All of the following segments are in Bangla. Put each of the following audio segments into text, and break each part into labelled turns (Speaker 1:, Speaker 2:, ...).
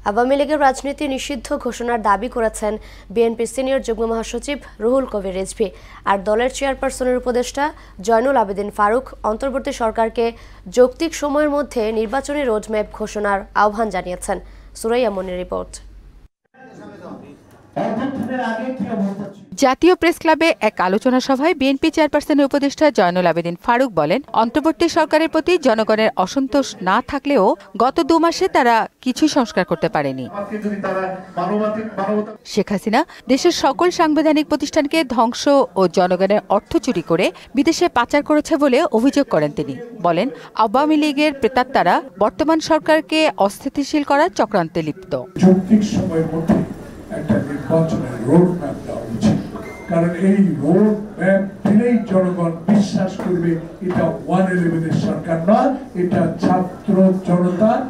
Speaker 1: আওয়ামী লীগের রাজনীতি নিষিদ্ধ ঘোষণার দাবি করেছেন বিএনপির সিনিয়র যুগ্ম মহাসচিব রুহুল কবির রিজভী। আর দলের চেয়ারপারসনের উপদেষ্টা জয়নুল আবেদিন ফারুক অন্তর্বর্তী সরকারকে যৌক্তিক সময়ের মধ্যে নির্বাচনী রোডম্যাপ ঘোষণার আহ্বান জানিয়েছেন। সুরাইয়া মনির রিপোর্ট।
Speaker 2: জাতীয় প্রেস ক্লাবে এক আলোচনা সভায় বিএনপি চেয়ারপারসনের উপদেষ্টা জয়নুল আবেদিন ফারুক বলেন, অন্তর্বর্তী সরকারের প্রতি জনগণের অসন্তোষ না থাকলেও গত 2 মাসে তারা কিছুই সংস্কার করতে পারেনি। শেখ হাসিনা দেশের সকল সাংবিধানিক প্রতিষ্ঠানকে ধ্বংস ও জনগণের অর্থ চুরি করে বিদেশে পাচার করেছে বলে অভিযোগ করেন তিনি। বলেন, আওয়ামী লীগের প্রেতাত্মারা বর্তমান সরকারকে অস্থিতিশীল করার চক্রান্তে লিপ্ত।
Speaker 3: একটা নির্বাচনের রোড ম্যাপ দেওয়া উচিত, কারণ এই রোড ম্যাপ দিলেই জনগণ বিশ্বাস করবে এটা 111 সরকার নয়, এটা ছাত্র জনতার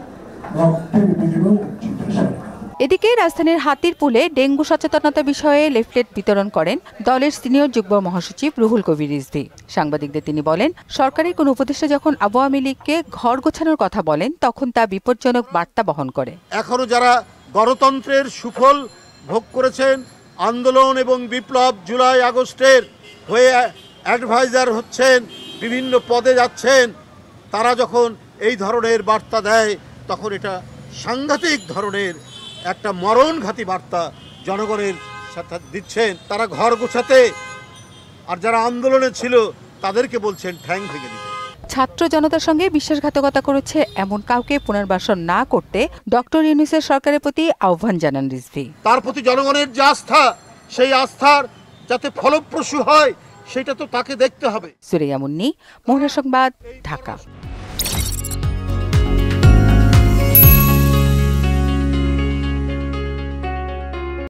Speaker 3: রক্তের বিনিময়ে অর্জিত সরকার।
Speaker 2: এদিকে রাজধানীর হাতিরপুলে ডেঙ্গু সচেতনতা বিষয়ে লিফলেট বিতরণ করেন দলের সিনিয়র যুগ্ম মহাসচিব রুহুল কবির রিজভী। সাংবাদিকদের তিনি বলেন, সরকারের কোন উপদেষ্টা যখন আওয়ামী লীগকে ঘর গোছানোর কথা বলেন তখন তা বিপজ্জনক বার্তা বহন করে।
Speaker 4: এখনো যারা গণতন্ত্রের সুফল ভোগ করেছেন, আন্দোলন এবং বিপ্লব জুলাই আগস্টের হয়ে অ্যাডভাইজার হচ্ছেন, বিভিন্ন পদে যাচ্ছেন, তারা যখন এই ধরনের বার্তা দেয় তখন এটা সাংঘাতিক ধরনের একটা মরণঘাতী বার্তা জনগণের সাথে দিচ্ছেন। তারা ঘর গোছাতে, আর যারা আন্দোলনে ছিল তাদেরকে বলছেন ঠ্যাং ভেঙে দিতে।
Speaker 2: ছাত্র জনতার সঙ্গে বিশ্বাসঘাতকতা করেছে এমন কাউকে পুনর্বাসন না করতে ডক্টর ইউনূসের সরকারের প্রতি আহ্বান জানান রিজভী।
Speaker 4: তার প্রতি জনগণের যে আস্থা, সেই আস্থার যাতে ফলপ্রসূ হয় সেটা তো তাকে দেখতে হবে।
Speaker 2: সুরাইয়া মুন্নী, মোহনা সংবাদ, ঢাকা।